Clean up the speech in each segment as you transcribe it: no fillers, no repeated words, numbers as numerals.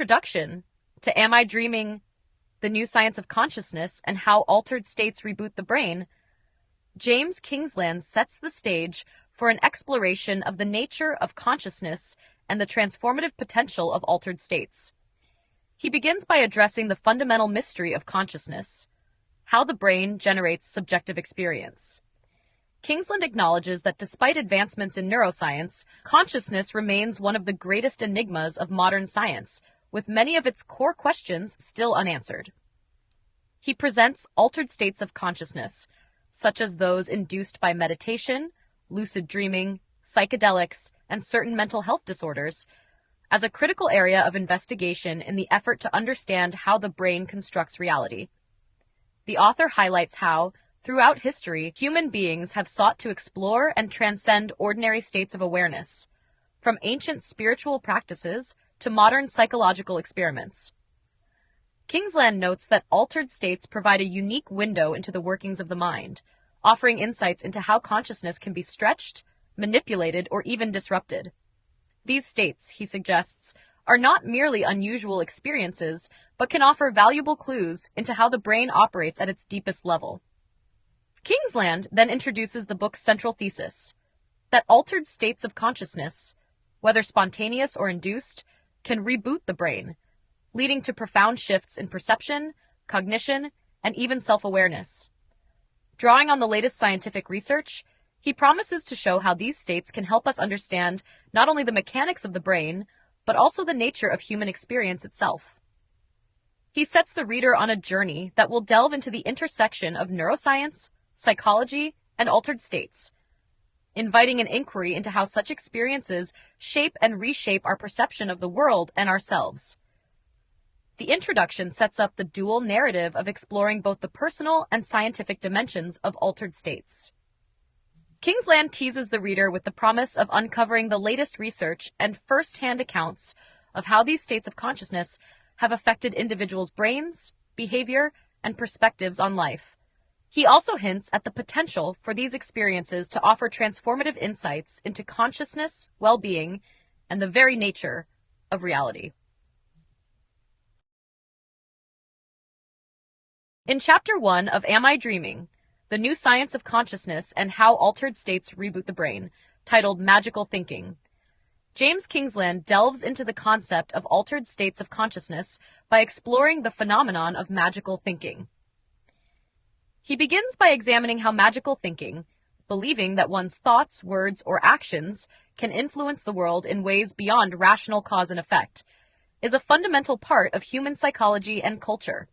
introduction to Am I Dreaming? The New Science of Consciousness and How Altered States Reboot the Brain, James Kingsland sets the stage for an exploration of the nature of consciousness and the transformative potential of altered states. He begins by addressing the fundamental mystery of consciousness, how the brain generates subjective experience. Kingsland acknowledges that despite advancements in neuroscience, consciousness remains one of the greatest enigmas of modern science, with many of its core questions still unanswered. He presents altered states of consciousness, such as those induced by meditation, lucid dreaming, psychedelics, and certain mental health disorders, as a critical area of investigation in the effort to understand how the brain constructs reality. The author highlights how, throughout history, human beings have sought to explore and transcend ordinary states of awareness, from ancient spiritual practices to modern psychological experiments. Kingsland notes that altered states provide a unique window into the workings of the mind, offering insights into how consciousness can be stretched, manipulated, or even disrupted. These states, he suggests, are not merely unusual experiences, but can offer valuable clues into how the brain operates at its deepest level. Kingsland then introduces the book's central thesis, that altered states of consciousness, whether spontaneous or induced, can reboot the brain, leading to profound shifts in perception, cognition, and even self-awareness. Drawing on the latest scientific research, he promises to show how these states can help us understand not only the mechanics of the brain, but also the nature of human experience itself. He sets the reader on a journey that will delve into the intersection of neuroscience, psychology, and altered states, inviting an inquiry into how such experiences shape and reshape our perception of the world and ourselves. The introduction sets up the dual narrative of exploring both the personal and scientific dimensions of altered states. Kingsland teases the reader with the promise of uncovering the latest research and first-hand accounts of how these states of consciousness have affected individuals' brains, behavior, and perspectives on life. He also hints at the potential for these experiences to offer transformative insights into consciousness, well-being, and the very nature of reality. In Chapter 1 of Am I Dreaming? The New Science of Consciousness and How Altered States Reboot the Brain, titled Magical Thinking, James Kingsland delves into the concept of altered states of consciousness by exploring the phenomenon of magical thinking. He begins by examining how magical thinking, believing that one's thoughts, words, or actions can influence the world in ways beyond rational cause and effect, is a fundamental part of human psychology and culture.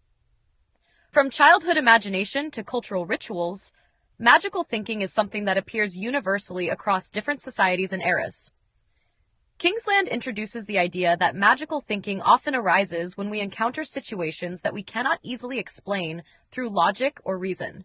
From childhood imagination to cultural rituals, magical thinking is something that appears universally across different societies and eras. Kingsland introduces the idea that magical thinking often arises when we encounter situations that we cannot easily explain through logic or reason.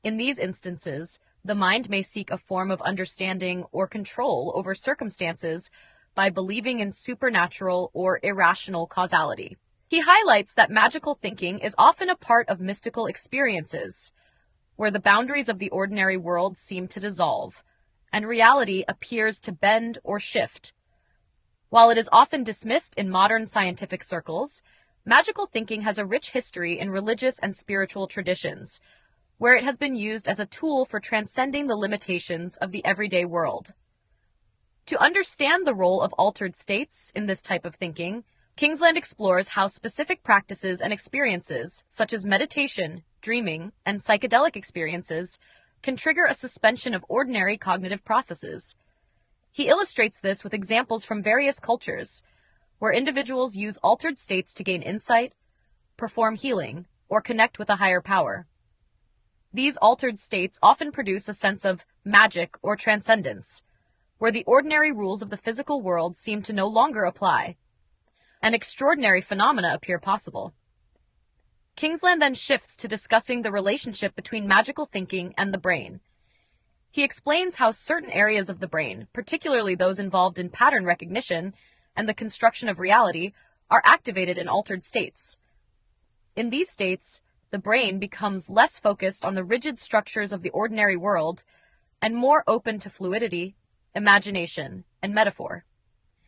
In these instances, the mind may seek a form of understanding or control over circumstances by believing in supernatural or irrational causality. He highlights that magical thinking is often a part of mystical experiences, where the boundaries of the ordinary world seem to dissolve, and reality appears to bend or shift. While it is often dismissed in modern scientific circles, magical thinking has a rich history in religious and spiritual traditions, where it has been used as a tool for transcending the limitations of the everyday world. To understand the role of altered states in this type of thinking, Kingsland explores how specific practices and experiences, such as meditation, dreaming, and psychedelic experiences, can trigger a suspension of ordinary cognitive processes. He illustrates this with examples from various cultures, where individuals use altered states to gain insight, perform healing, or connect with a higher power. These altered states often produce a sense of magic or transcendence, where the ordinary rules of the physical world seem to no longer apply, and extraordinary phenomena appear possible. Kingsland then shifts to discussing the relationship between magical thinking and the brain. He explains how certain areas of the brain, particularly those involved in pattern recognition and the construction of reality, are activated in altered states. In these states, the brain becomes less focused on the rigid structures of the ordinary world and more open to fluidity, imagination, and metaphor.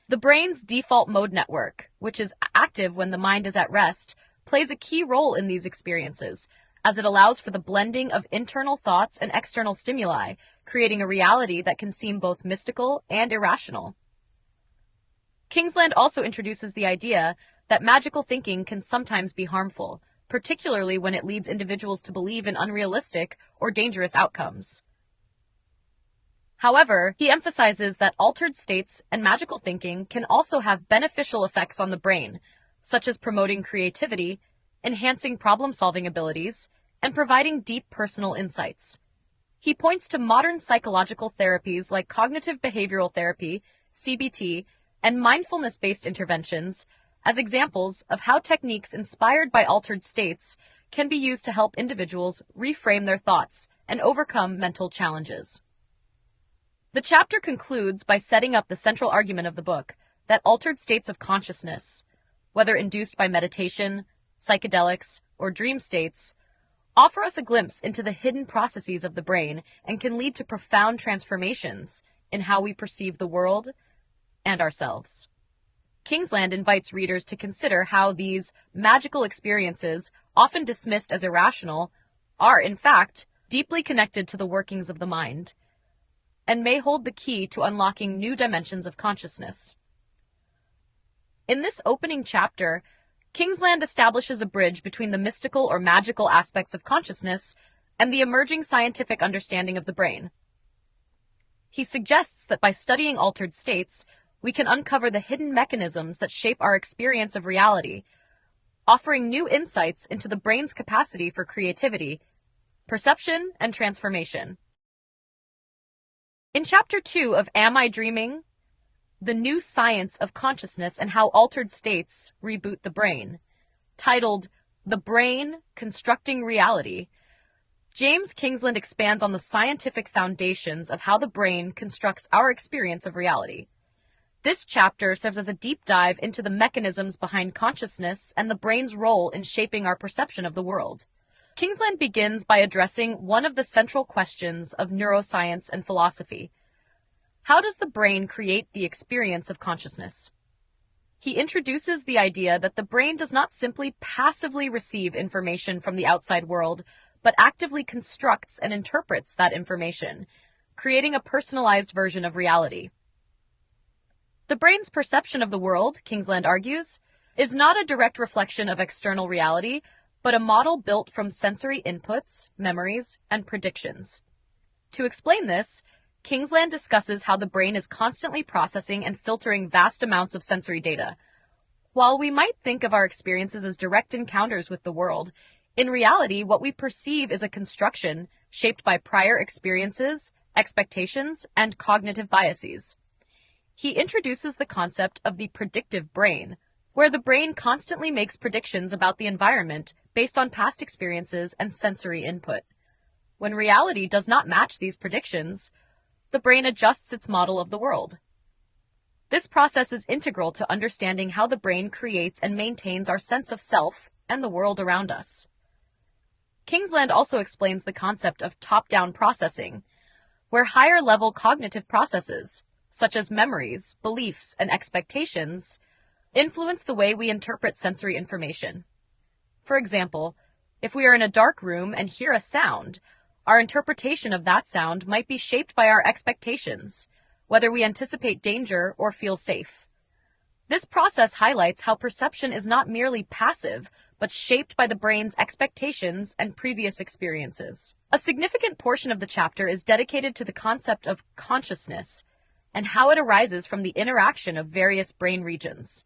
The brain's default mode network, which is active when the mind is at rest, plays a key role in these experiences, as it allows for the blending of internal thoughts and external stimuli, creating a reality that can seem both mystical and irrational. Kingsland also introduces the idea that magical thinking can sometimes be harmful, particularly when it leads individuals to believe in unrealistic or dangerous outcomes. However, he emphasizes that altered states and magical thinking can also have beneficial effects on the brain, such as promoting creativity, enhancing problem-solving abilities, and providing deep personal insights. He points to modern psychological therapies like cognitive behavioral therapy, CBT, and mindfulness-based interventions as examples of how techniques inspired by altered states can be used to help individuals reframe their thoughts and overcome mental challenges. The chapter concludes by setting up the central argument of the book that altered states of consciousness, whether induced by meditation, psychedelics, or dream states, offer us a glimpse into the hidden processes of the brain and can lead to profound transformations in how we perceive the world and ourselves. Kingsland invites readers to consider how these magical experiences, often dismissed as irrational, are, in fact, deeply connected to the workings of the mind, and may hold the key to unlocking new dimensions of consciousness. In this opening chapter, Kingsland establishes a bridge between the mystical or magical aspects of consciousness and the emerging scientific understanding of the brain. He suggests that by studying altered states, we can uncover the hidden mechanisms that shape our experience of reality, offering new insights into the brain's capacity for creativity, perception, and transformation. In Chapter 2 of Am I Dreaming? The New Science of Consciousness and How Altered States Reboot the Brain, titled The Brain Constructing Reality, James Kingsland expands on the scientific foundations of how the brain constructs our experience of reality. This chapter serves as a deep dive into the mechanisms behind consciousness and the brain's role in shaping our perception of the world. Kingsland begins by addressing one of the central questions of neuroscience and philosophy. How does the brain create the experience of consciousness? He introduces the idea that the brain does not simply passively receive information from the outside world, but actively constructs and interprets that information, creating a personalized version of reality. The brain's perception of the world, Kingsland argues, is not a direct reflection of external reality, but a model built from sensory inputs, memories, and predictions. To explain this, Kingsland discusses how the brain is constantly processing and filtering vast amounts of sensory data. While we might think of our experiences as direct encounters with the world, in reality, what we perceive is a construction shaped by prior experiences, expectations, and cognitive biases. He introduces the concept of the predictive brain, where the brain constantly makes predictions about the environment based on past experiences and sensory input. When reality does not match these predictions, the brain adjusts its model of the world. This process is integral to understanding how the brain creates and maintains our sense of self and the world around us. Kingsland also explains the concept of top-down processing, where higher-level cognitive processes, such as memories, beliefs, and expectations, influence the way we interpret sensory information. For example, if we are in a dark room and hear a sound, our interpretation of that sound might be shaped by our expectations, whether we anticipate danger or feel safe. This process highlights how perception is not merely passive, but shaped by the brain's expectations and previous experiences. A significant portion of the chapter is dedicated to the concept of consciousness and how it arises from the interaction of various brain regions.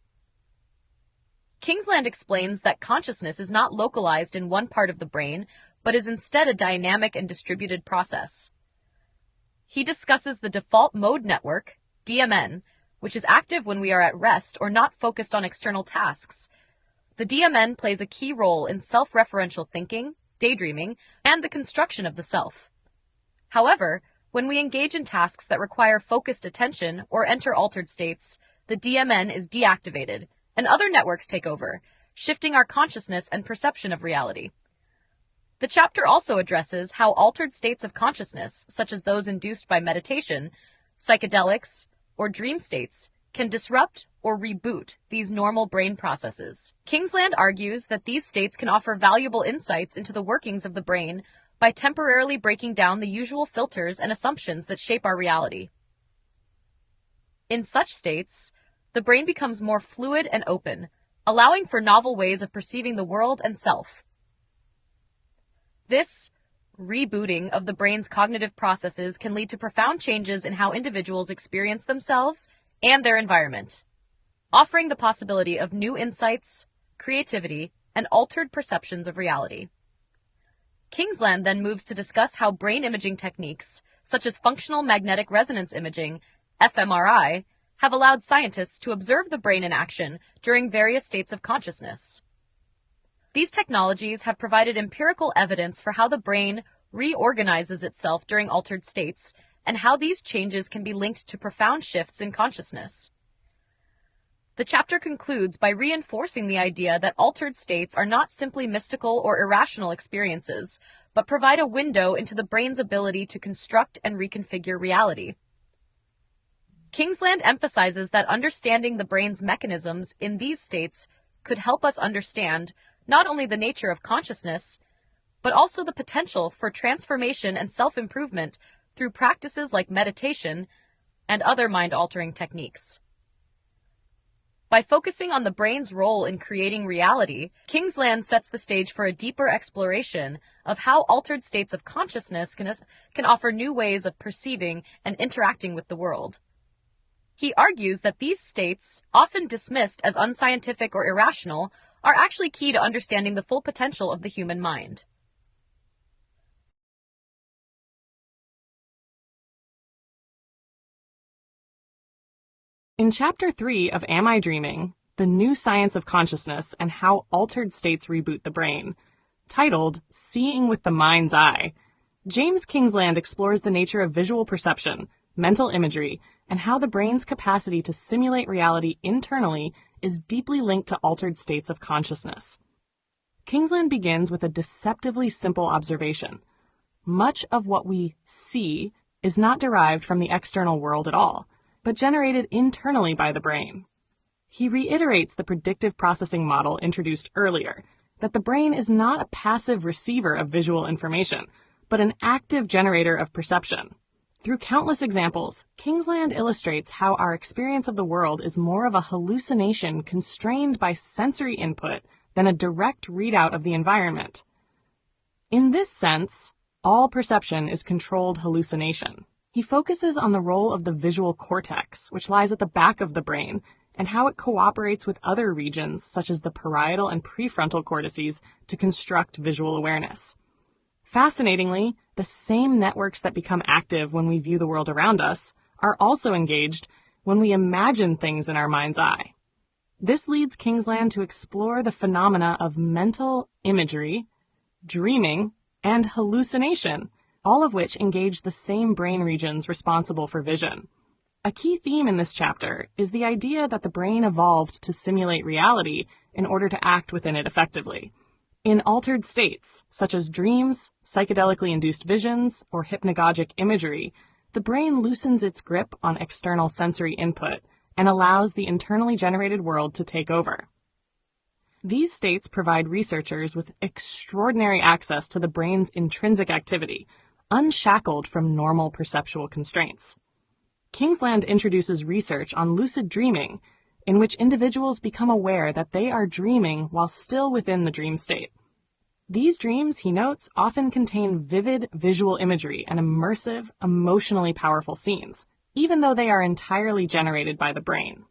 Kingsland explains that consciousness is not localized in one part of the brain, but is instead a dynamic and distributed process. He discusses the default mode network, DMN, which is active when we are at rest or not focused on external tasks. The DMN plays a key role in self-referential thinking, daydreaming, and the construction of the self. However, when we engage in tasks that require focused attention or enter altered states, the DMN is deactivated, and other networks take over, shifting our consciousness and perception of reality. The chapter also addresses how altered states of consciousness, such as those induced by meditation, psychedelics, or dream states, can disrupt or reboot these normal brain processes. Kingsland argues that these states can offer valuable insights into the workings of the brain by temporarily breaking down the usual filters and assumptions that shape our reality. In such states, the brain becomes more fluid and open, allowing for novel ways of perceiving the world and self. This rebooting of the brain's cognitive processes can lead to profound changes in how individuals experience themselves and their environment, offering the possibility of new insights, creativity, and altered perceptions of reality. Kingsland then moves to discuss how brain imaging techniques, such as functional magnetic resonance imaging, fMRI, have allowed scientists to observe the brain in action during various states of consciousness. These technologies have provided empirical evidence for how the brain reorganizes itself during altered states and how these changes can be linked to profound shifts in consciousness. The chapter concludes by reinforcing the idea that altered states are not simply mystical or irrational experiences, but provide a window into the brain's ability to construct and reconfigure reality. Kingsland emphasizes that understanding the brain's mechanisms in these states could help us understand not only the nature of consciousness, but also the potential for transformation and self-improvement through practices like meditation and other mind-altering techniques. By focusing on the brain's role in creating reality, Kingsland sets the stage for a deeper exploration of how altered states of consciousness can offer new ways of perceiving and interacting with the world. He argues that these states, often dismissed as unscientific or irrational, are actually key to understanding the full potential of the human mind. In Chapter 3 of Am I Dreaming? The New Science of Consciousness and How Altered States Reboot the Brain, titled Seeing with the Mind's Eye, James Kingsland explores the nature of visual perception, mental imagery, and how the brain's capacity to simulate reality internally is deeply linked to altered states of consciousness. Kingsland begins with a deceptively simple observation. Much of what we see is not derived from the external world at all, but generated internally by the brain. He reiterates the predictive processing model introduced earlier, that the brain is not a passive receiver of visual information, but an active generator of perception. Through countless examples, Kingsland illustrates how our experience of the world is more of a hallucination constrained by sensory input than a direct readout of the environment. In this sense, all perception is controlled hallucination. He focuses on the role of the visual cortex, which lies at the back of the brain, and how it cooperates with other regions, such as the parietal and prefrontal cortices, to construct visual awareness. Fascinatingly, the same networks that become active when we view the world around us are also engaged when we imagine things in our mind's eye. This leads Kingsland to explore the phenomena of mental imagery, dreaming, and hallucination, all of which engage the same brain regions responsible for vision. A key theme in this chapter is the idea that the brain evolved to simulate reality in order to act within it effectively. In altered states, such as dreams, psychedelically induced visions, or hypnagogic imagery, the brain loosens its grip on external sensory input and allows the internally generated world to take over. These states provide researchers with extraordinary access to the brain's intrinsic activity, unshackled from normal perceptual constraints. Kingsland introduces research on lucid dreaming, in which individuals become aware that they are dreaming while still within the dream state. These dreams, he notes, often contain vivid visual imagery and immersive, emotionally powerful scenes, even though they are entirely generated by the brain.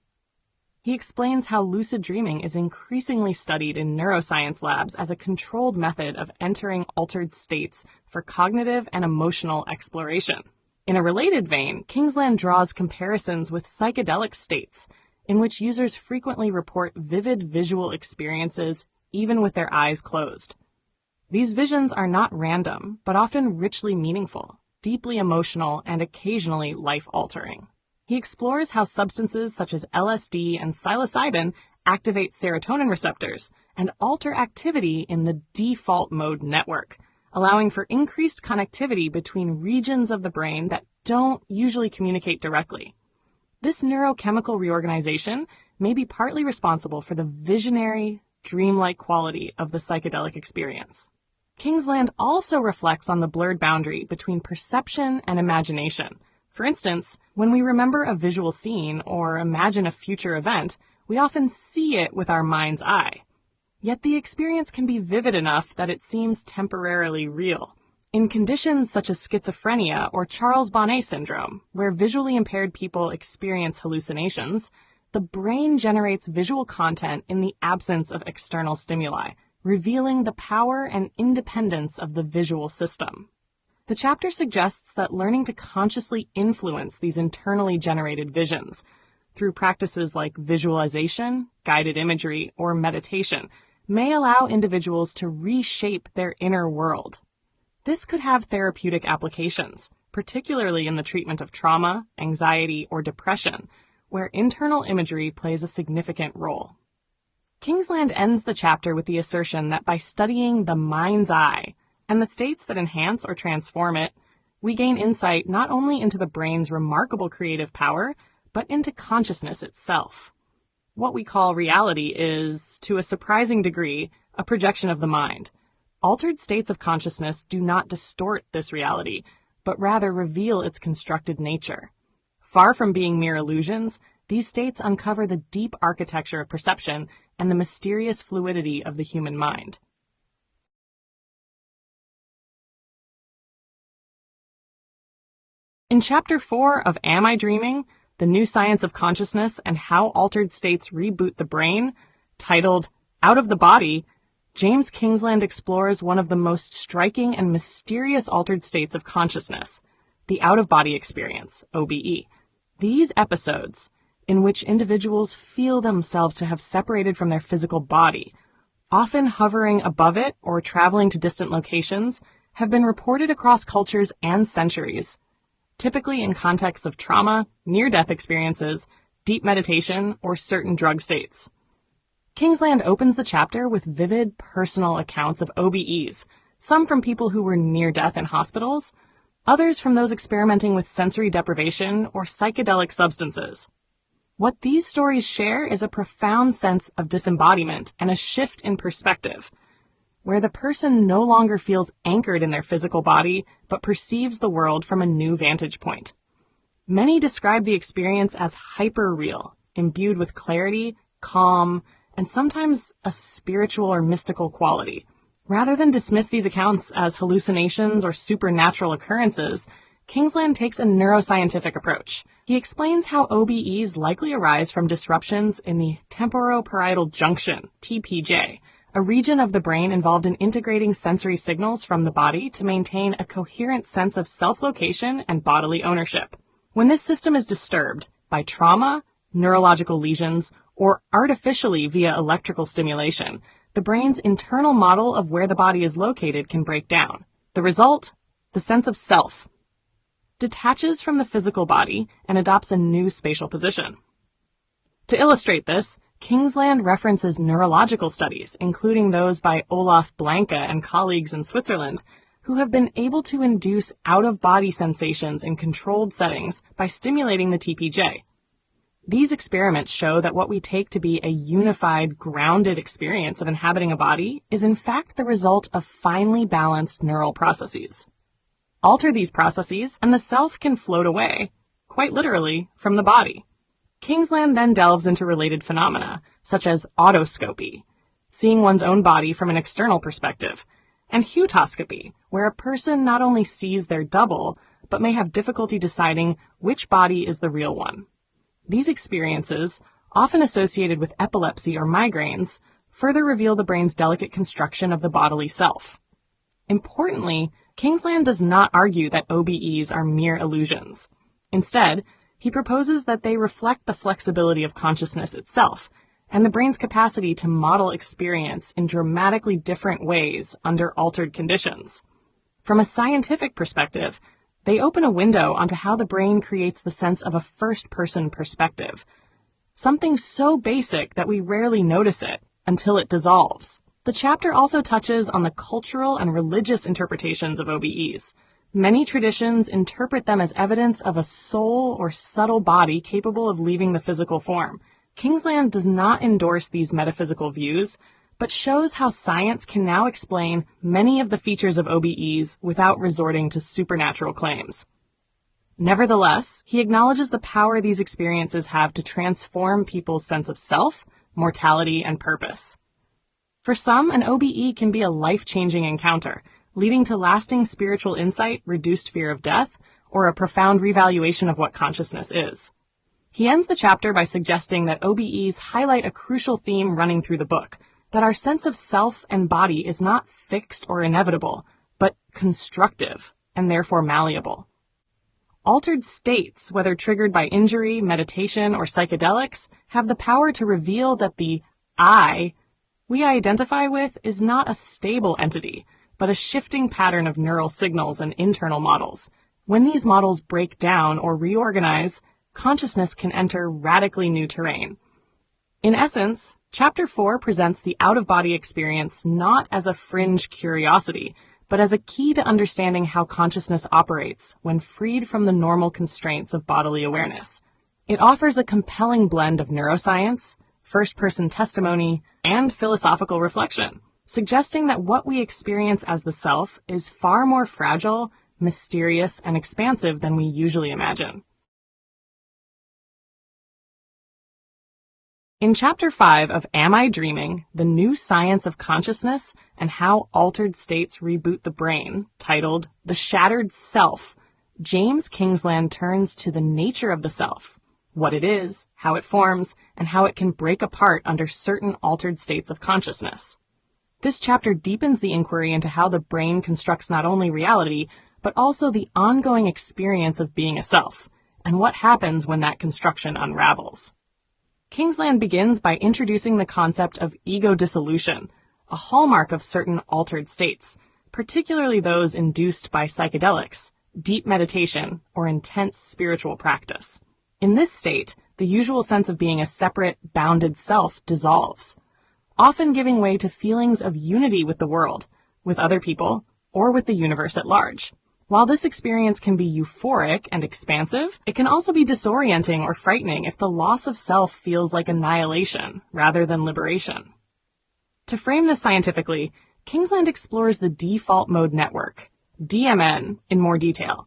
He explains how lucid dreaming is increasingly studied in neuroscience labs as a controlled method of entering altered states for cognitive and emotional exploration. In a related vein, Kingsland draws comparisons with psychedelic states, in which users frequently report vivid visual experiences even with their eyes closed. These visions are not random, but often richly meaningful, deeply emotional, and occasionally life-altering. He explores how substances such as LSD and psilocybin activate serotonin receptors and alter activity in the default mode network, allowing for increased connectivity between regions of the brain that don't usually communicate directly. This neurochemical reorganization may be partly responsible for the visionary, dreamlike quality of the psychedelic experience. Kingsland also reflects on the blurred boundary between perception and imagination. For instance, when we remember a visual scene or imagine a future event, we often see it with our mind's eye. Yet the experience can be vivid enough that it seems temporarily real. In conditions such as schizophrenia or Charles Bonnet syndrome, where visually impaired people experience hallucinations, the brain generates visual content in the absence of external stimuli, revealing the power and independence of the visual system. The chapter suggests that learning to consciously influence these internally generated visions through practices like visualization, guided imagery, or meditation may allow individuals to reshape their inner world. This could have therapeutic applications, particularly in the treatment of trauma, anxiety, or depression, where internal imagery plays a significant role. Kingsland ends the chapter with the assertion that by studying the mind's eye and the states that enhance or transform it, we gain insight not only into the brain's remarkable creative power, but into consciousness itself. What we call reality is, to a surprising degree, a projection of the mind. Altered states of consciousness do not distort this reality, but rather reveal its constructed nature. Far from being mere illusions, these states uncover the deep architecture of perception and the mysterious fluidity of the human mind. In Chapter 4 of Am I Dreaming? The New Science of Consciousness and How Altered States Reboot the Brain, titled Out of the Body, James Kingsland explores one of the most striking and mysterious altered states of consciousness, the out-of-body experience, OBE. These episodes, in which individuals feel themselves to have separated from their physical body, often hovering above it or traveling to distant locations, have been reported across cultures and centuries, typically in contexts of trauma, near-death experiences, deep meditation, or certain drug states. Kingsland opens the chapter with vivid personal accounts of OBEs, some from people who were near death in hospitals, others from those experimenting with sensory deprivation or psychedelic substances. What these stories share is a profound sense of disembodiment and a shift in perspective, where the person no longer feels anchored in their physical body, but perceives the world from a new vantage point. Many describe the experience as hyper-real, imbued with clarity, calm, and sometimes a spiritual or mystical quality. Rather than dismiss these accounts as hallucinations or supernatural occurrences, Kingsland takes a neuroscientific approach. He explains how OBEs likely arise from disruptions in the temporoparietal junction, TPJ, a region of the brain involved in integrating sensory signals from the body to maintain a coherent sense of self-location and bodily ownership. When this system is disturbed by trauma, neurological lesions, or artificially via electrical stimulation, the brain's internal model of where the body is located can break down. The result? The sense of self detaches from the physical body and adopts a new spatial position. To illustrate this, Kingsland references neurological studies, including those by Olaf Blanke and colleagues in Switzerland, who have been able to induce out-of-body sensations in controlled settings by stimulating the TPJ. These experiments show that what we take to be a unified, grounded experience of inhabiting a body is in fact the result of finely balanced neural processes. Alter these processes, and the self can float away, quite literally, from the body. Kingsland then delves into related phenomena, such as autoscopy, seeing one's own body from an external perspective, and heutoscopy, where a person not only sees their double, but may have difficulty deciding which body is the real one. These experiences, often associated with epilepsy or migraines, further reveal the brain's delicate construction of the bodily self. Importantly, Kingsland does not argue that OBEs are mere illusions. Instead, he proposes that they reflect the flexibility of consciousness itself and the brain's capacity to model experience in dramatically different ways under altered conditions. From a scientific perspective, they open a window onto how the brain creates the sense of a first-person perspective, something so basic that we rarely notice it until it dissolves. The chapter also touches on the cultural and religious interpretations of OBEs, Many traditions interpret them as evidence of a soul or subtle body capable of leaving the physical form. Kingsland does not endorse these metaphysical views, but shows how science can now explain many of the features of OBEs without resorting to supernatural claims. Nevertheless, he acknowledges the power these experiences have to transform people's sense of self, mortality, and purpose. For some, an OBE can be a life-changing encounter, leading to lasting spiritual insight, reduced fear of death, or a profound revaluation of what consciousness is. He ends the chapter by suggesting that OBEs highlight a crucial theme running through the book, that our sense of self and body is not fixed or inevitable, but constructive, and therefore malleable. Altered states, whether triggered by injury, meditation, or psychedelics, have the power to reveal that the I we identify with is not a stable entity, but a shifting pattern of neural signals and internal models. When these models break down or reorganize, consciousness can enter radically new terrain. In essence, Chapter 4 presents the out-of-body experience not as a fringe curiosity, but as a key to understanding how consciousness operates when freed from the normal constraints of bodily awareness. It offers a compelling blend of neuroscience, first-person testimony, and philosophical reflection, suggesting that what we experience as the self is far more fragile, mysterious, and expansive than we usually imagine. In Chapter 5 of Am I Dreaming? The New Science of Consciousness and How Altered States Reboot the Brain, titled The Shattered Self, James Kingsland turns to the nature of the self, what it is, how it forms, and how it can break apart under certain altered states of consciousness. This chapter deepens the inquiry into how the brain constructs not only reality, but also the ongoing experience of being a self, and what happens when that construction unravels. Kingsland begins by introducing the concept of ego dissolution, a hallmark of certain altered states, particularly those induced by psychedelics, deep meditation, or intense spiritual practice. In this state, the usual sense of being a separate, bounded self dissolves, often giving way to feelings of unity with the world, with other people, or with the universe at large. While this experience can be euphoric and expansive, it can also be disorienting or frightening if the loss of self feels like annihilation rather than liberation. To frame this scientifically, Kingsland explores the default mode network, DMN, in more detail.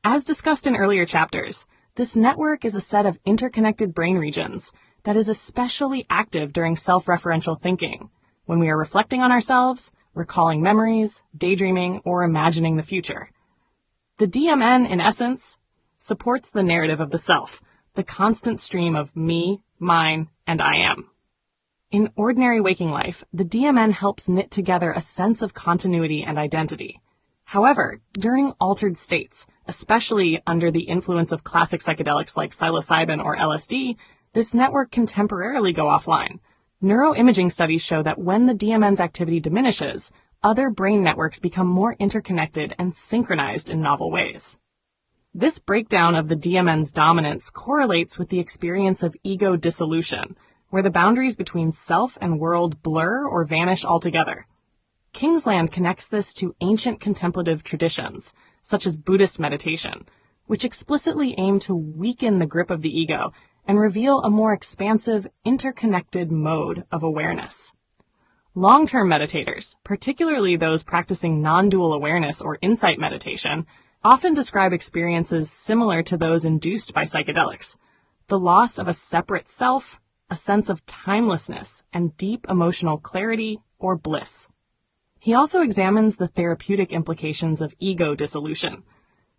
As discussed in earlier chapters, this network is a set of interconnected brain regions that is especially active during self-referential thinking, when we are reflecting on ourselves, recalling memories, daydreaming, or imagining the future. The DMN, in essence, supports the narrative of the self, the constant stream of me, mine, and I am. In ordinary waking life, the DMN helps knit together a sense of continuity and identity. However, during altered states, especially under the influence of classic psychedelics like psilocybin or LSD, this network can temporarily go offline. Neuroimaging studies show that when the DMN's activity diminishes, other brain networks become more interconnected and synchronized in novel ways. This breakdown of the DMN's dominance correlates with the experience of ego dissolution, where the boundaries between self and world blur or vanish altogether. Kingsland connects this to ancient contemplative traditions, such as Buddhist meditation, which explicitly aim to weaken the grip of the ego and reveal a more expansive, interconnected mode of awareness. Long-term meditators, particularly those practicing non-dual awareness or insight meditation, often describe experiences similar to those induced by psychedelics: the loss of a separate self, a sense of timelessness, and deep emotional clarity or bliss. He also examines the therapeutic implications of ego dissolution.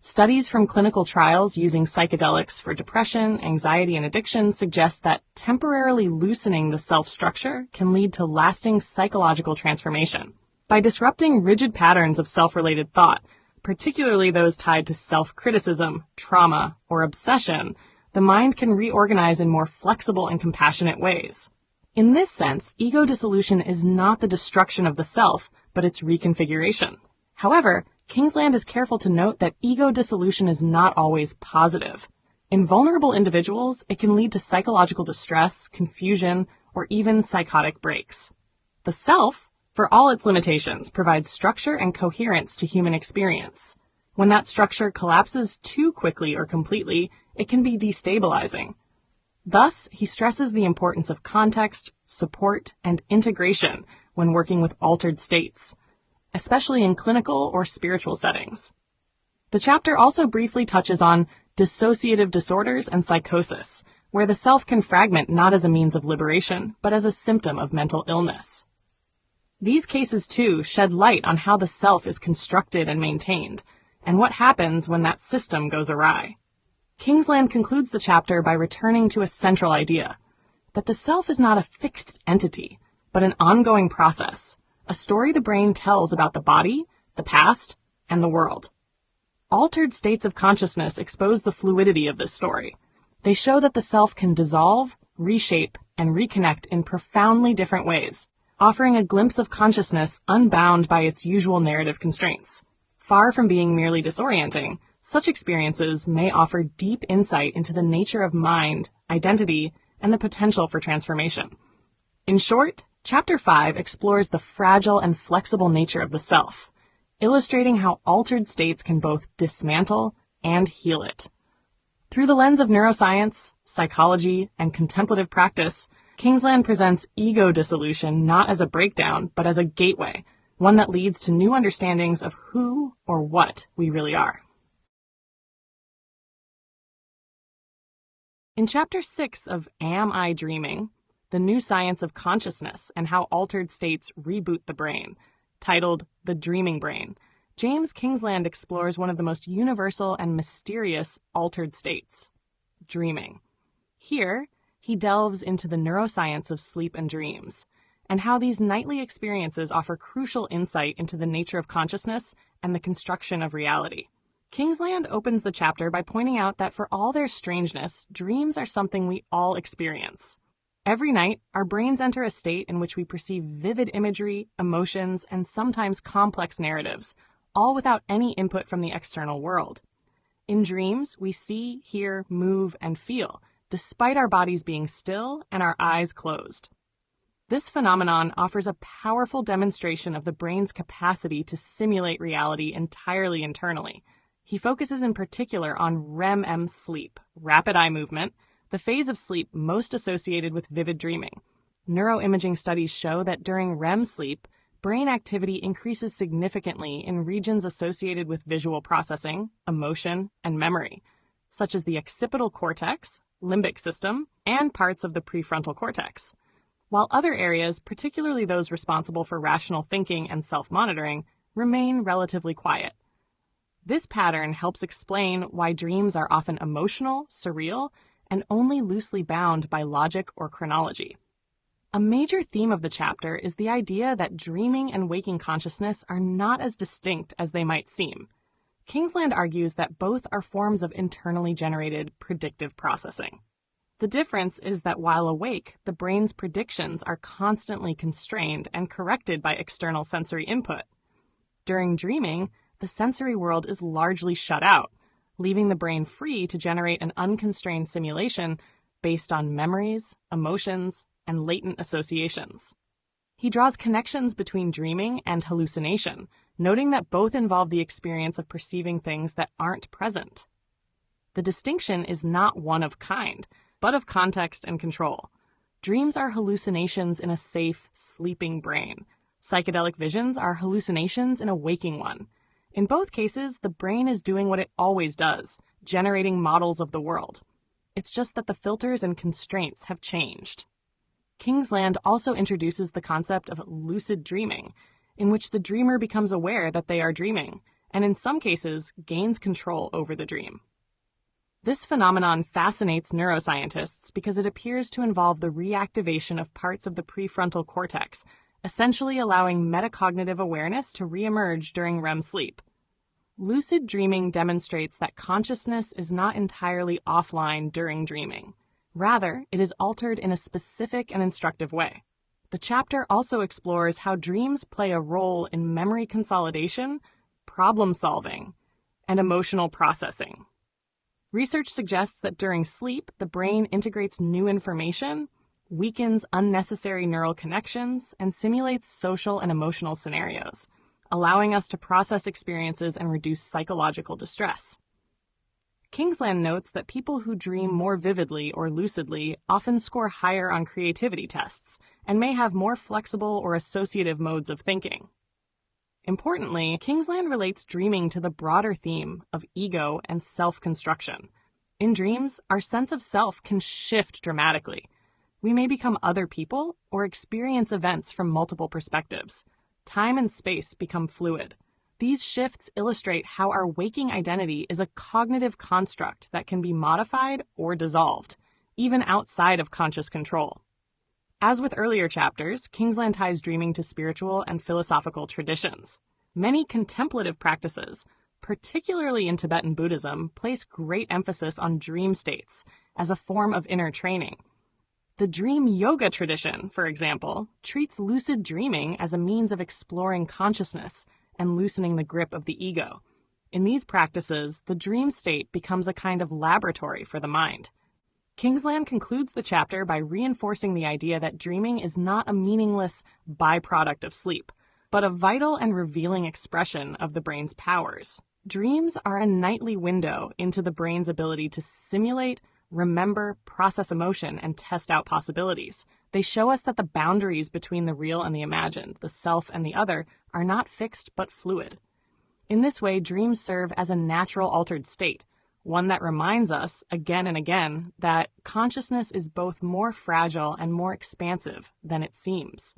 Studies from clinical trials using psychedelics for depression, anxiety, and addiction suggest that temporarily loosening the self-structure can lead to lasting psychological transformation. By disrupting rigid patterns of self-related thought, particularly those tied to self-criticism, trauma, or obsession, the mind can reorganize in more flexible and compassionate ways. In this sense, ego dissolution is not the destruction of the self, but its reconfiguration. However, Kingsland is careful to note that ego dissolution is not always positive. In vulnerable individuals, it can lead to psychological distress, confusion, or even psychotic breaks. The self, for all its limitations, provides structure and coherence to human experience. When that structure collapses too quickly or completely, it can be destabilizing. Thus, he stresses the importance of context, support, and integration when working with altered states, especially in clinical or spiritual settings. The chapter also briefly touches on dissociative disorders and psychosis, where the self can fragment not as a means of liberation, but as a symptom of mental illness. These cases, too, shed light on how the self is constructed and maintained, and what happens when that system goes awry. Kingsland concludes the chapter by returning to a central idea, that the self is not a fixed entity, but an ongoing process, a story the brain tells about the body, the past, and the world. Altered states of consciousness expose the fluidity of this story. They show that the self can dissolve, reshape, and reconnect in profoundly different ways, offering a glimpse of consciousness unbound by its usual narrative constraints. Far from being merely disorienting, such experiences may offer deep insight into the nature of mind, identity, and the potential for transformation. In short, Chapter 5 explores the fragile and flexible nature of the self, illustrating how altered states can both dismantle and heal it. Through the lens of neuroscience, psychology, and contemplative practice, Kingsland presents ego dissolution not as a breakdown, but as a gateway, one that leads to new understandings of who or what we really are. In Chapter 6 of Am I Dreaming? The New Science of Consciousness and How Altered States Reboot the Brain, titled The Dreaming Brain, James Kingsland explores one of the most universal and mysterious altered states, dreaming. Here, he delves into the neuroscience of sleep and dreams, and how these nightly experiences offer crucial insight into the nature of consciousness and the construction of reality. Kingsland opens the chapter by pointing out that for all their strangeness, dreams are something we all experience. Every night, our brains enter a state in which we perceive vivid imagery, emotions, and sometimes complex narratives, all without any input from the external world. In dreams, we see, hear, move, and feel, despite our bodies being still and our eyes closed. This phenomenon offers a powerful demonstration of the brain's capacity to simulate reality entirely internally. He focuses in particular on REM sleep, rapid eye movement, the phase of sleep most associated with vivid dreaming. Neuroimaging studies show that during REM sleep, brain activity increases significantly in regions associated with visual processing, emotion, and memory, such as the occipital cortex, limbic system, and parts of the prefrontal cortex, while other areas, particularly those responsible for rational thinking and self-monitoring, remain relatively quiet. This pattern helps explain why dreams are often emotional, surreal, and only loosely bound by logic or chronology. A major theme of the chapter is the idea that dreaming and waking consciousness are not as distinct as they might seem. Kingsland argues that both are forms of internally generated predictive processing. The difference is that while awake, the brain's predictions are constantly constrained and corrected by external sensory input. During dreaming, the sensory world is largely shut out, leaving the brain free to generate an unconstrained simulation based on memories, emotions, and latent associations. He draws connections between dreaming and hallucination, noting that both involve the experience of perceiving things that aren't present. The distinction is not one of kind, but of context and control. Dreams are hallucinations in a safe, sleeping brain. Psychedelic visions are hallucinations in a waking one. In both cases, the brain is doing what it always does, generating models of the world. It's just that the filters and constraints have changed. Kingsland also introduces the concept of lucid dreaming, in which the dreamer becomes aware that they are dreaming, and in some cases, gains control over the dream. This phenomenon fascinates neuroscientists because it appears to involve the reactivation of parts of the prefrontal cortex, essentially allowing metacognitive awareness to reemerge during REM sleep. Lucid dreaming demonstrates that consciousness is not entirely offline during dreaming. Rather, it is altered in a specific and instructive way. The chapter also explores how dreams play a role in memory consolidation, problem solving, and emotional processing. Research suggests that during sleep, the brain integrates new information, weakens unnecessary neural connections, and simulates social and emotional scenarios, allowing us to process experiences and reduce psychological distress. Kingsland notes that people who dream more vividly or lucidly often score higher on creativity tests and may have more flexible or associative modes of thinking. Importantly, Kingsland relates dreaming to the broader theme of ego and self-construction. In dreams, our sense of self can shift dramatically. We may become other people or experience events from multiple perspectives. Time and space become fluid. These shifts illustrate how our waking identity is a cognitive construct that can be modified or dissolved, even outside of conscious control. As with earlier chapters, Kingsland ties dreaming to spiritual and philosophical traditions. Many contemplative practices, particularly in Tibetan Buddhism, place great emphasis on dream states as a form of inner training. The dream yoga tradition, for example, treats lucid dreaming as a means of exploring consciousness and loosening the grip of the ego. In these practices, the dream state becomes a kind of laboratory for the mind. Kingsland concludes the chapter by reinforcing the idea that dreaming is not a meaningless byproduct of sleep, but a vital and revealing expression of the brain's powers. Dreams are a nightly window into the brain's ability to simulate, remember, process emotion, and test out possibilities. They show us that the boundaries between the real and the imagined, the self and the other, are not fixed but fluid. In this way, dreams serve as a natural altered state, one that reminds us, again and again, that consciousness is both more fragile and more expansive than it seems.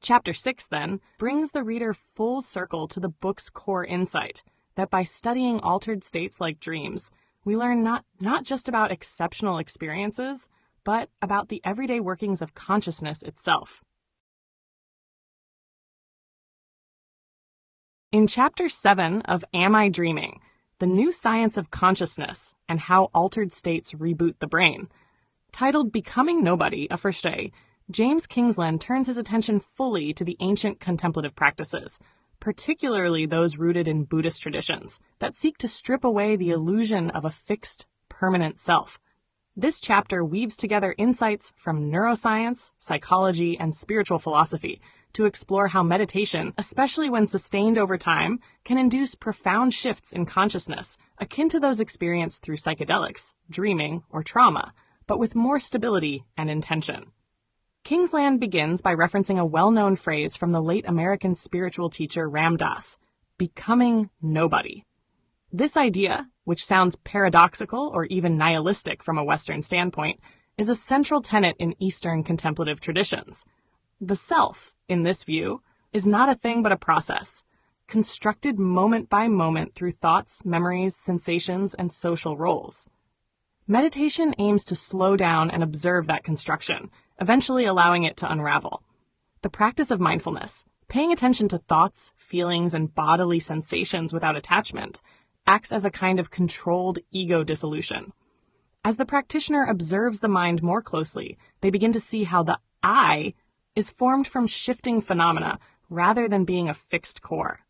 Chapter 6, then, brings the reader full circle to the book's core insight, that by studying altered states like dreams, we learn not just about exceptional experiences, but about the everyday workings of consciousness itself. In Chapter 7 of Am I Dreaming? The New Science of Consciousness and How Altered States Reboot the Brain, titled Becoming Nobody, a First Day, James Kingsland turns his attention fully to the ancient contemplative practices, particularly those rooted in Buddhist traditions, that seek to strip away the illusion of a fixed, permanent self. This chapter weaves together insights from neuroscience, psychology, and spiritual philosophy to explore how meditation, especially when sustained over time, can induce profound shifts in consciousness, akin to those experienced through psychedelics, dreaming, or trauma, but with more stability and intention. Kingsland begins by referencing a well-known phrase from the late American spiritual teacher Ram Dass, becoming nobody. This idea, which sounds paradoxical or even nihilistic from a Western standpoint, is a central tenet in Eastern contemplative traditions. The self, in this view, is not a thing but a process, constructed moment by moment through thoughts, memories, sensations, and social roles. Meditation aims to slow down and observe that construction, eventually allowing it to unravel. The practice of mindfulness, paying attention to thoughts, feelings, and bodily sensations without attachment, acts as a kind of controlled ego dissolution. As the practitioner observes the mind more closely, they begin to see how the I is formed from shifting phenomena rather than being a fixed core.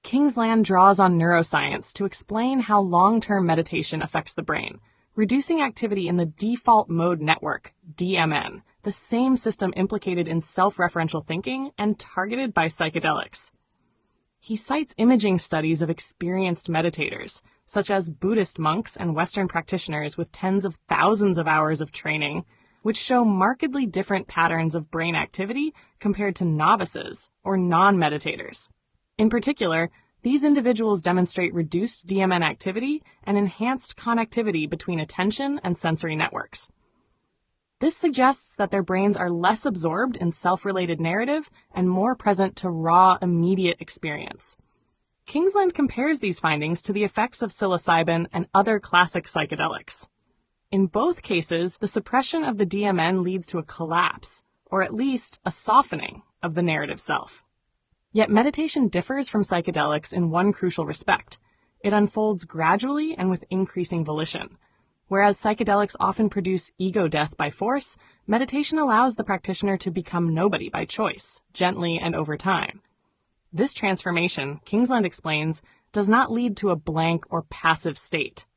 Kingsland draws on neuroscience to explain how long-term meditation affects the brain, reducing activity in the default mode network, DMN, the same system implicated in self-referential thinking and targeted by psychedelics. He cites imaging studies of experienced meditators, such as Buddhist monks and Western practitioners with tens of thousands of hours of training, which show markedly different patterns of brain activity compared to novices or non-meditators. In particular, these individuals demonstrate reduced DMN activity and enhanced connectivity between attention and sensory networks. This suggests that their brains are less absorbed in self-related narrative and more present to raw, immediate experience. Kingsland compares these findings to the effects of psilocybin and other classic psychedelics. In both cases, the suppression of the DMN leads to a collapse, or at least a softening, of the narrative self. Yet meditation differs from psychedelics in one crucial respect. It unfolds gradually and with increasing volition. Whereas psychedelics often produce ego death by force, meditation allows the practitioner to become nobody by choice, gently and over time. This transformation, Kingsland explains, does not lead to a blank or passive state.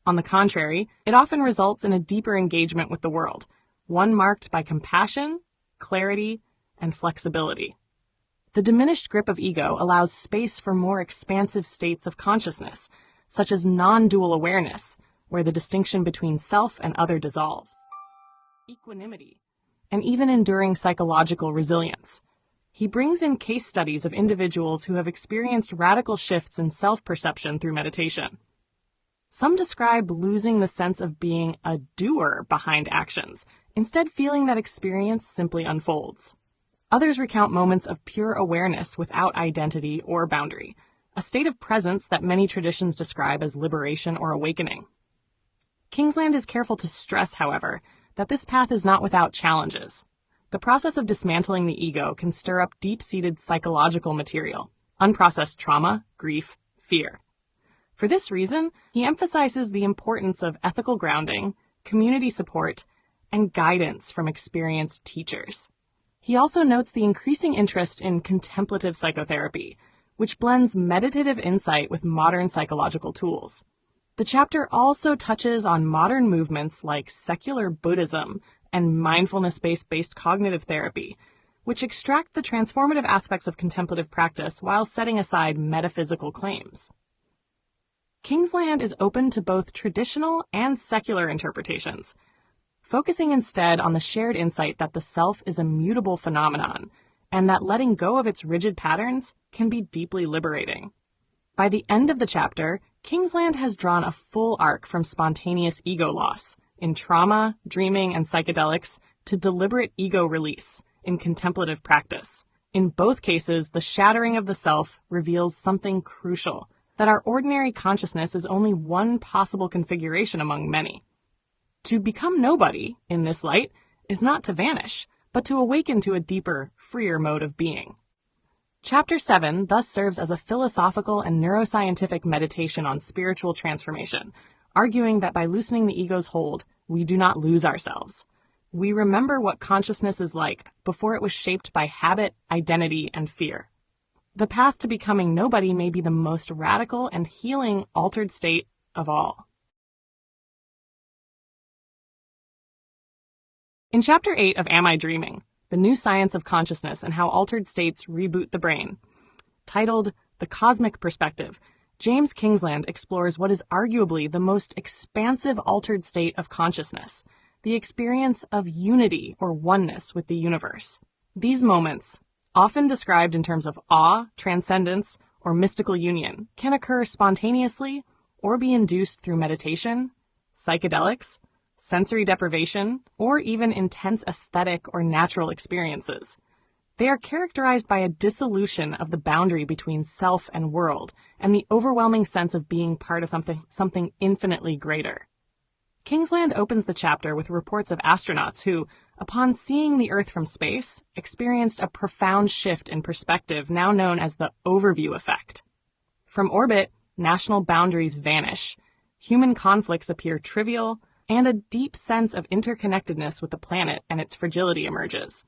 On the contrary, it often results in a deeper engagement with the world, one marked by compassion, clarity, and flexibility. The diminished grip of ego allows space for more expansive states of consciousness, such as non-dual awareness, where the distinction between self and other dissolves, equanimity, and even enduring psychological resilience. He brings in case studies of individuals who have experienced radical shifts in self-perception through meditation. Some describe losing the sense of being a doer behind actions, instead feeling that experience simply unfolds. Others recount moments of pure awareness without identity or boundary, a state of presence that many traditions describe as liberation or awakening. Kingsland is careful to stress, however, that this path is not without challenges. The process of dismantling the ego can stir up deep-seated psychological material, unprocessed trauma, grief, fear. For this reason, he emphasizes the importance of ethical grounding, community support, and guidance from experienced teachers. He also notes the increasing interest in contemplative psychotherapy, which blends meditative insight with modern psychological tools. The chapter also touches on modern movements like secular Buddhism and mindfulness-based cognitive therapy, which extract the transformative aspects of contemplative practice while setting aside metaphysical claims. Kingsland is open to both traditional and secular interpretations, focusing instead on the shared insight that the self is a mutable phenomenon and that letting go of its rigid patterns can be deeply liberating. By the end of the chapter, Kingsland has drawn a full arc from spontaneous ego loss in trauma, dreaming, and psychedelics to deliberate ego release in contemplative practice. In both cases, the shattering of the self reveals something crucial, that our ordinary consciousness is only one possible configuration among many. To become nobody, in this light, is not to vanish, but to awaken to a deeper, freer mode of being. Chapter 7 thus serves as a philosophical and neuroscientific meditation on spiritual transformation, arguing that by loosening the ego's hold, we do not lose ourselves. We remember what consciousness is like before it was shaped by habit, identity, and fear. The path to becoming nobody may be the most radical and healing altered state of all. In Chapter 8 of Am I Dreaming? The New Science of Consciousness and How Altered States Reboot the Brain, titled The Cosmic Perspective, James Kingsland explores what is arguably the most expansive altered state of consciousness, the experience of unity or oneness with the universe. These moments, often described in terms of awe, transcendence, or mystical union, can occur spontaneously or be induced through meditation, psychedelics, sensory deprivation, or even intense aesthetic or natural experiences. They are characterized by a dissolution of the boundary between self and world, and the overwhelming sense of being part of something infinitely greater. Kingsland opens the chapter with reports of astronauts who, upon seeing the Earth from space, experienced a profound shift in perspective now known as the overview effect. From orbit, national boundaries vanish, human conflicts appear trivial, and a deep sense of interconnectedness with the planet and its fragility emerges.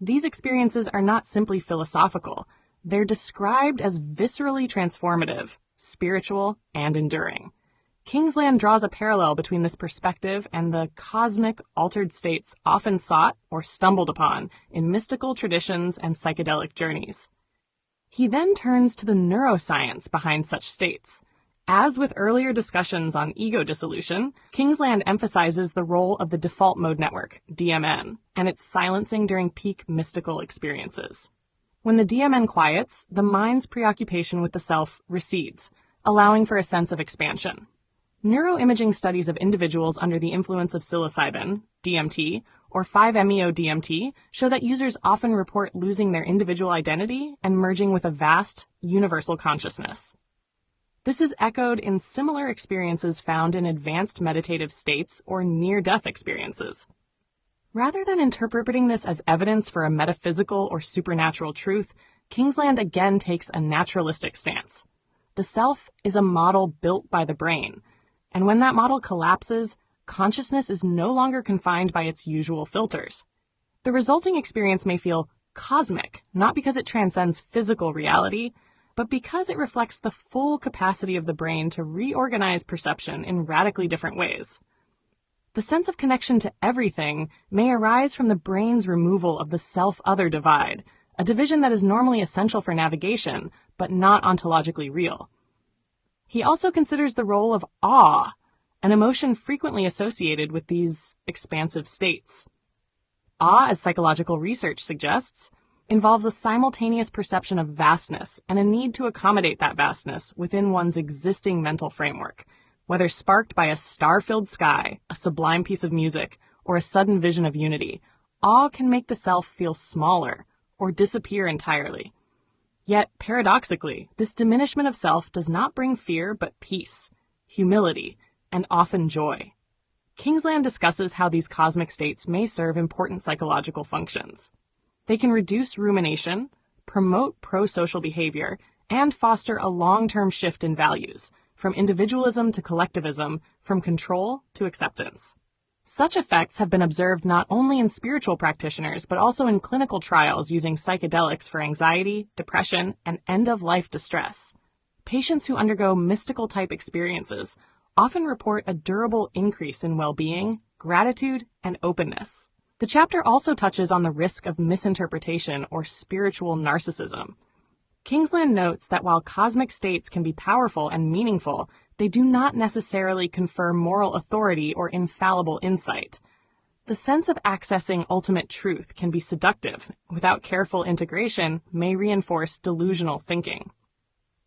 These experiences are not simply philosophical. They're described as viscerally transformative, spiritual, and enduring. Kingsland draws a parallel between this perspective and the cosmic altered states often sought or stumbled upon in mystical traditions and psychedelic journeys. He then turns to the neuroscience behind such states. As with earlier discussions on ego dissolution, Kingsland emphasizes the role of the default mode network, DMN, and its silencing during peak mystical experiences. When the DMN quiets, the mind's preoccupation with the self recedes, allowing for a sense of expansion. Neuroimaging studies of individuals under the influence of psilocybin, DMT, or 5-MeO-DMT show that users often report losing their individual identity and merging with a vast, universal consciousness. This is echoed in similar experiences found in advanced meditative states or near-death experiences. Rather than interpreting this as evidence for a metaphysical or supernatural truth, Kingsland again takes a naturalistic stance. The self is a model built by the brain, and when that model collapses, consciousness is no longer confined by its usual filters. The resulting experience may feel cosmic, not because it transcends physical reality, but because it reflects the full capacity of the brain to reorganize perception in radically different ways. The sense of connection to everything may arise from the brain's removal of the self-other divide, a division that is normally essential for navigation, but not ontologically real. He also considers the role of awe, an emotion frequently associated with these expansive states. Awe, as psychological research suggests, involves a simultaneous perception of vastness and a need to accommodate that vastness within one's existing mental framework, whether sparked by a star-filled sky, a sublime piece of music, or a sudden vision of unity. Awe can make the self feel smaller or disappear entirely. Yet, paradoxically, this diminishment of self does not bring fear but peace, humility, and often joy. Kingsland discusses how these cosmic states may serve important psychological functions. They can reduce rumination, promote pro-social behavior, and foster a long-term shift in values, from individualism to collectivism, from control to acceptance. Such effects have been observed not only in spiritual practitioners, but also in clinical trials using psychedelics for anxiety, depression, and end-of-life distress. Patients who undergo mystical-type experiences often report a durable increase in well-being, gratitude, and openness. The chapter also touches on the risk of misinterpretation or spiritual narcissism. Kingsland notes that while cosmic states can be powerful and meaningful, they do not necessarily confer moral authority or infallible insight. The sense of accessing ultimate truth can be seductive. Without careful integration, may reinforce delusional thinking.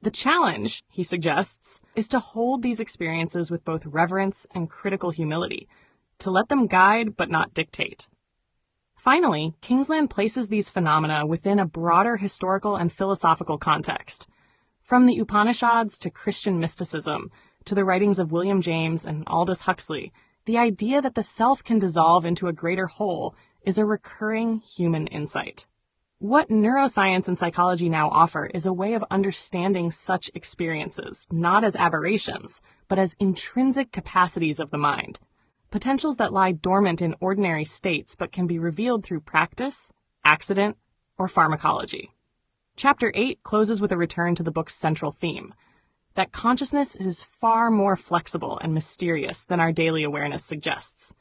The challenge, he suggests, is to hold these experiences with both reverence and critical humility, to let them guide but not dictate. Finally, Kingsland places these phenomena within a broader historical and philosophical context. From the Upanishads to Christian mysticism, to the writings of William James and Aldous Huxley, the idea that the self can dissolve into a greater whole is a recurring human insight. What neuroscience and psychology now offer is a way of understanding such experiences, not as aberrations, but as intrinsic capacities of the mind, potentials that lie dormant in ordinary states but can be revealed through practice, accident, or pharmacology. Chapter 8 closes with a return to the book's central theme, that consciousness is far more flexible and mysterious than our daily awareness suggests.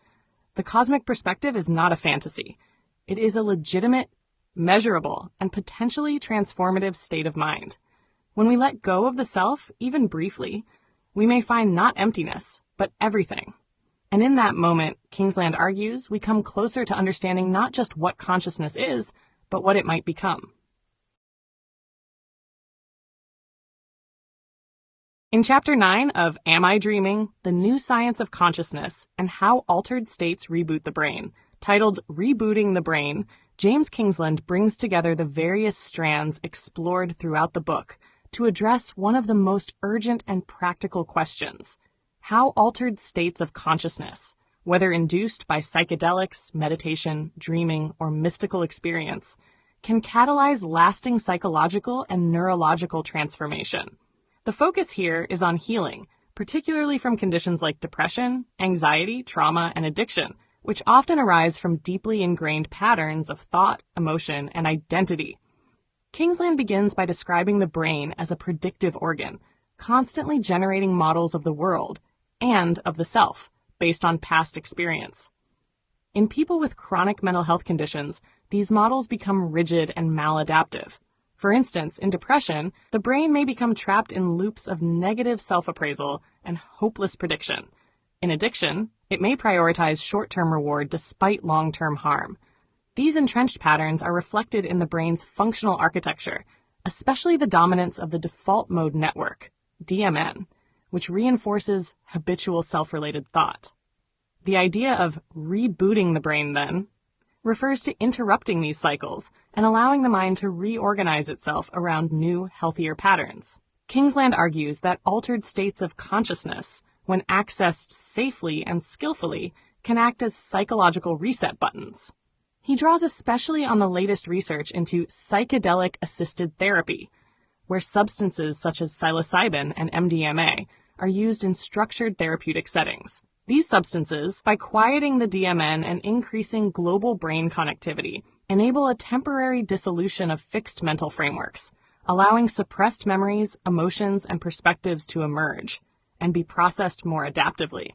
The cosmic perspective is not a fantasy. It is a legitimate, measurable, and potentially transformative state of mind. When we let go of the self, even briefly, we may find not emptiness, but everything. And in that moment, Kingsland argues, we come closer to understanding not just what consciousness is, but what it might become. In Chapter 9 of Am I Dreaming? The New Science of Consciousness and How Altered States Reboot the Brain, titled Rebooting the Brain, James Kingsland brings together the various strands explored throughout the book to address one of the most urgent and practical questions: how altered states of consciousness, whether induced by psychedelics, meditation, dreaming, or mystical experience, can catalyze lasting psychological and neurological transformation. The focus here is on healing, particularly from conditions like depression, anxiety, trauma, and addiction, which often arise from deeply ingrained patterns of thought, emotion, and identity. Kingsland begins by describing the brain as a predictive organ, constantly generating models of the world and of the self based on past experience. In people with chronic mental health conditions, these models become rigid and maladaptive. For instance, in depression, the brain may become trapped in loops of negative self-appraisal and hopeless prediction. In addiction, it may prioritize short-term reward despite long-term harm. These entrenched patterns are reflected in the brain's functional architecture, especially the dominance of the default mode network, DMN, which reinforces habitual self-related thought. The idea of rebooting the brain, then, refers to interrupting these cycles and allowing the mind to reorganize itself around new, healthier patterns. Kingsland argues that altered states of consciousness, when accessed safely and skillfully, can act as psychological reset buttons. He draws especially on the latest research into psychedelic-assisted therapy, where substances such as psilocybin and MDMA are used in structured therapeutic settings. These substances, by quieting the DMN and increasing global brain connectivity, enable a temporary dissolution of fixed mental frameworks, allowing suppressed memories, emotions, and perspectives to emerge and be processed more adaptively.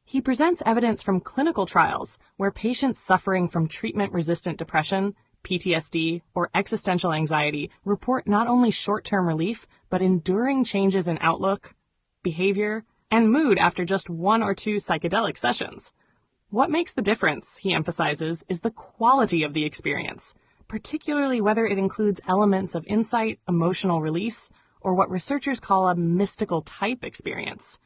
He presents evidence from clinical trials where patients suffering from treatment-resistant depression PTSD, or existential anxiety report not only short-term relief, but enduring changes in outlook, behavior, and mood after just 1 or 2 psychedelic sessions. What makes the difference, he emphasizes, is the quality of the experience, particularly whether it includes elements of insight, emotional release, or what researchers call a mystical type experience,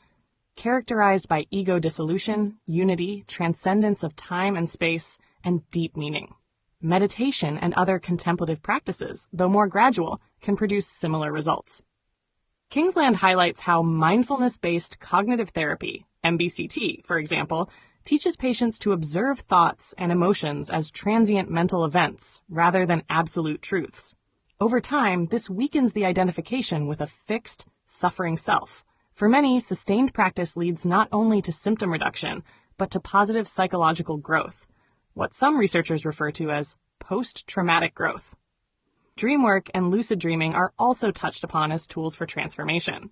characterized by ego dissolution, unity, transcendence of time and space, and deep meaning. Meditation and other contemplative practices, though more gradual, can produce similar results. Kingsland highlights how mindfulness-based cognitive therapy, MBCT, for example, teaches patients to observe thoughts and emotions as transient mental events rather than absolute truths. Over time, this weakens the identification with a fixed, suffering self. For many, sustained practice leads not only to symptom reduction, but to positive psychological growth, what some researchers refer to as post-traumatic growth. Dream work and lucid dreaming are also touched upon as tools for transformation.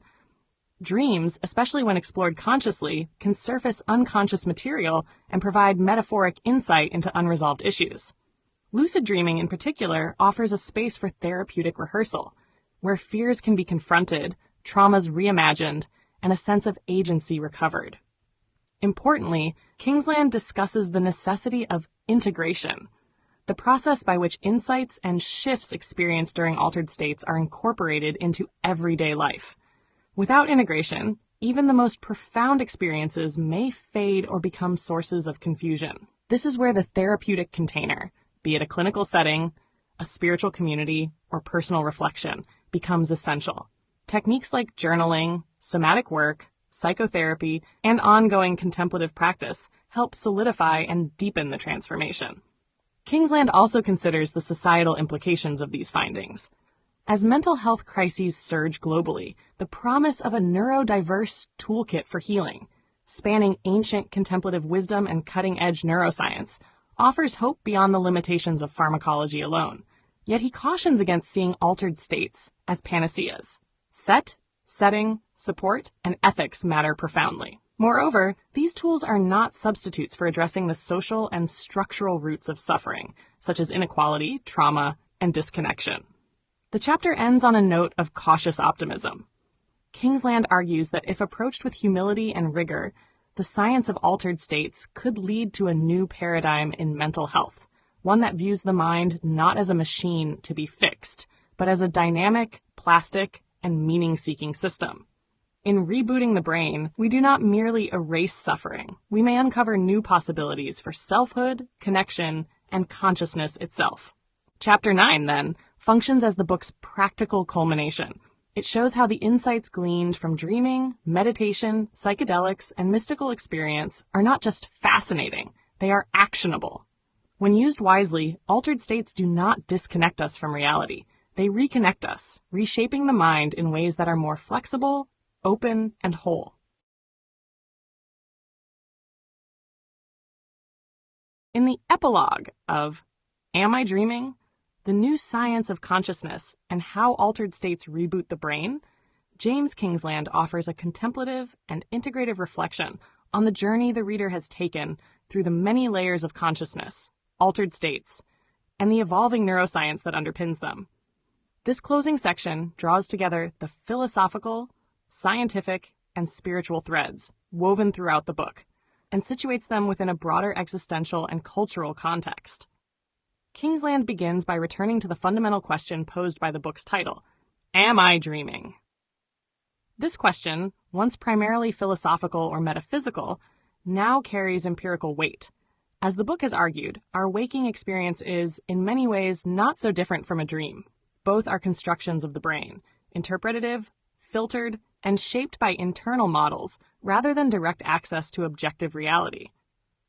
Dreams, especially when explored consciously, can surface unconscious material and provide metaphoric insight into unresolved issues. Lucid dreaming, in particular, offers a space for therapeutic rehearsal, where fears can be confronted, traumas reimagined, and a sense of agency recovered. Importantly, Kingsland discusses the necessity of integration, the process by which insights and shifts experienced during altered states are incorporated into everyday life. Without integration, even the most profound experiences may fade or become sources of confusion. This is where the therapeutic container, be it a clinical setting, a spiritual community, or personal reflection, becomes essential. Techniques like journaling, somatic work, psychotherapy, and ongoing contemplative practice help solidify and deepen the transformation. Kingsland also considers the societal implications of these findings. As mental health crises surge globally, the promise of a neurodiverse toolkit for healing, spanning ancient contemplative wisdom and cutting-edge neuroscience, offers hope beyond the limitations of pharmacology alone. Yet he cautions against seeing altered states as panaceas. Setting, support, and ethics matter profoundly. Moreover, these tools are not substitutes for addressing the social and structural roots of suffering, such as inequality, trauma, and disconnection. The chapter ends on a note of cautious optimism. Kingsland argues that if approached with humility and rigor, the science of altered states could lead to a new paradigm in mental health, one that views the mind not as a machine to be fixed, but as a dynamic, plastic, and meaning-seeking system. In rebooting the brain, we do not merely erase suffering. We may uncover new possibilities for selfhood, connection, and consciousness itself. Chapter 9, then, functions as the book's practical culmination. It shows how the insights gleaned from dreaming, meditation, psychedelics, and mystical experience are not just fascinating, they are actionable. When used wisely, altered states do not disconnect us from reality. They reconnect us, reshaping the mind in ways that are more flexible, open, and whole. In the epilogue of Am I Dreaming? The New Science of Consciousness and How Altered States Reboot the Brain, James Kingsland offers a contemplative and integrative reflection on the journey the reader has taken through the many layers of consciousness, altered states, and the evolving neuroscience that underpins them. This closing section draws together the philosophical, scientific, and spiritual threads woven throughout the book, and situates them within a broader existential and cultural context. Kingsland begins by returning to the fundamental question posed by the book's title, Am I dreaming? This question, once primarily philosophical or metaphysical, now carries empirical weight. As the book has argued, our waking experience is, in many ways, not so different from a dream. Both are constructions of the brain, interpretative, filtered, and shaped by internal models rather than direct access to objective reality.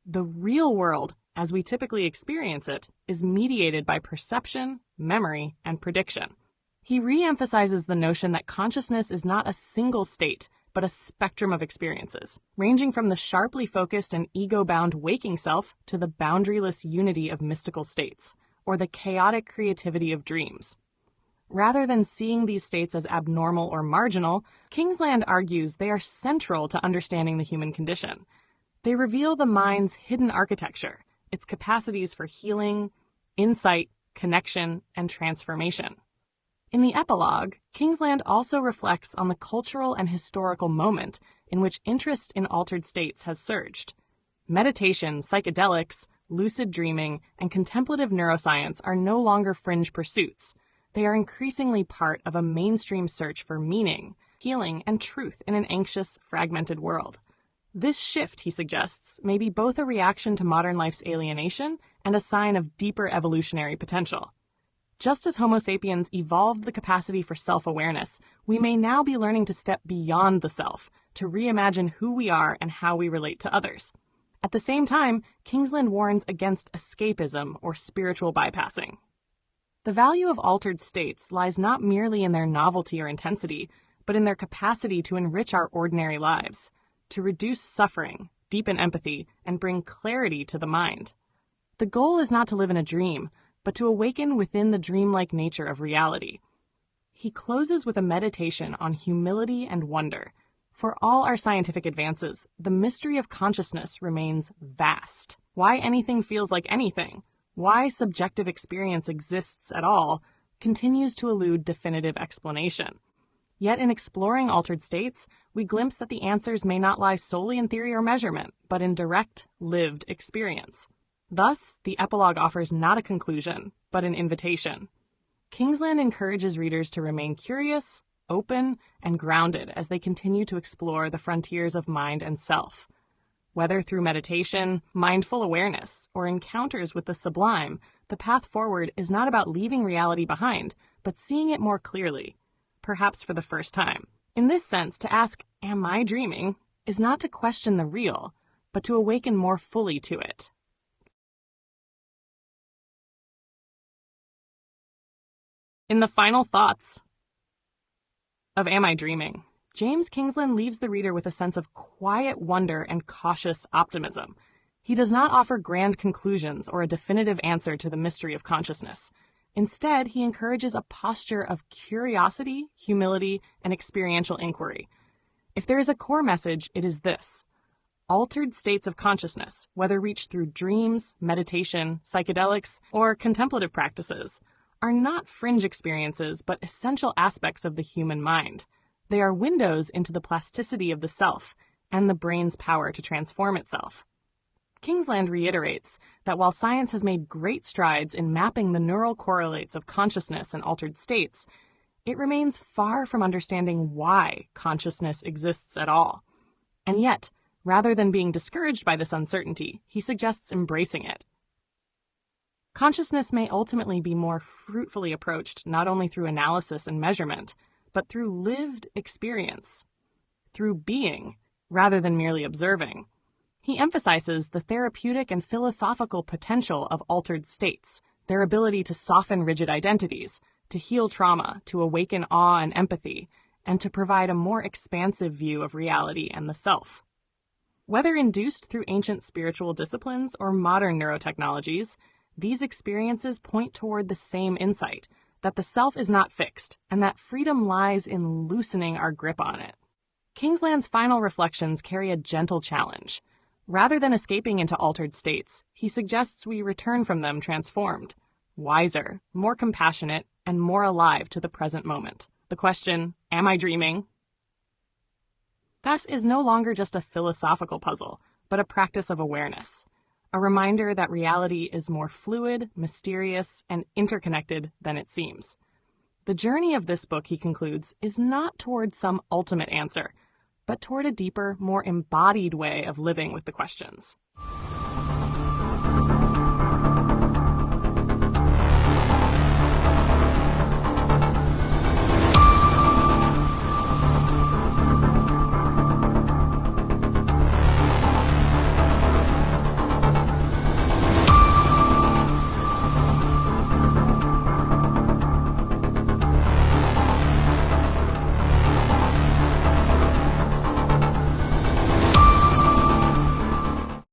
The real world, as we typically experience it, is mediated by perception, memory, and prediction. He re-emphasizes the notion that consciousness is not a single state, but a spectrum of experiences, ranging from the sharply focused and ego-bound waking self to the boundaryless unity of mystical states, or the chaotic creativity of dreams. Rather than seeing these states as abnormal or marginal, Kingsland argues they are central to understanding the human condition. They reveal the mind's hidden architecture, its capacities for healing, insight, connection, and transformation. In the epilogue, Kingsland also reflects on the cultural and historical moment in which interest in altered states has surged. Meditation, psychedelics, lucid dreaming, and contemplative neuroscience are no longer fringe pursuits. They are increasingly part of a mainstream search for meaning, healing, and truth in an anxious, fragmented world. This shift, he suggests, may be both a reaction to modern life's alienation and a sign of deeper evolutionary potential. Just as Homo sapiens evolved the capacity for self-awareness, we may now be learning to step beyond the self, to reimagine who we are and how we relate to others. At the same time, Kingsland warns against escapism or spiritual bypassing. The value of altered states lies not merely in their novelty or intensity, but in their capacity to enrich our ordinary lives, to reduce suffering, deepen empathy, and bring clarity to the mind. The goal is not to live in a dream, but to awaken within the dreamlike nature of reality. He closes with a meditation on humility and wonder. For all our scientific advances, the mystery of consciousness remains vast. Why anything feels like anything, why subjective experience exists at all, continues to elude definitive explanation. Yet in exploring altered states, we glimpse that the answers may not lie solely in theory or measurement, but in direct, lived experience. Thus, the epilogue offers not a conclusion, but an invitation. Kingsland encourages readers to remain curious, open, and grounded as they continue to explore the frontiers of mind and self. Whether through meditation, mindful awareness, or encounters with the sublime, the path forward is not about leaving reality behind, but seeing it more clearly, perhaps for the first time. In this sense, to ask, "Am I dreaming?" is not to question the real, but to awaken more fully to it. In the final thoughts of Am I Dreaming?, James Kingsland leaves the reader with a sense of quiet wonder and cautious optimism. He does not offer grand conclusions or a definitive answer to the mystery of consciousness. Instead, he encourages a posture of curiosity, humility, and experiential inquiry. If there is a core message, it is this: altered states of consciousness, whether reached through dreams, meditation, psychedelics, or contemplative practices, are not fringe experiences, but essential aspects of the human mind. They are windows into the plasticity of the self and the brain's power to transform itself. Kingsland reiterates that while science has made great strides in mapping the neural correlates of consciousness and altered states, it remains far from understanding why consciousness exists at all. And yet, rather than being discouraged by this uncertainty, he suggests embracing it. Consciousness may ultimately be more fruitfully approached not only through analysis and measurement, but through lived experience, through being, rather than merely observing. He emphasizes the therapeutic and philosophical potential of altered states, their ability to soften rigid identities, to heal trauma, to awaken awe and empathy, and to provide a more expansive view of reality and the self. Whether induced through ancient spiritual disciplines or modern neurotechnologies, these experiences point toward the same insight, that the self is not fixed, and that freedom lies in loosening our grip on it. Kingsland's final reflections carry a gentle challenge. Rather than escaping into altered states, he suggests we return from them transformed, wiser, more compassionate, and more alive to the present moment. The question, "Am I dreaming?" thus is no longer just a philosophical puzzle, but a practice of awareness. A reminder that reality is more fluid, mysterious, and interconnected than it seems. The journey of this book, he concludes, is not toward some ultimate answer, but toward a deeper, more embodied way of living with the questions.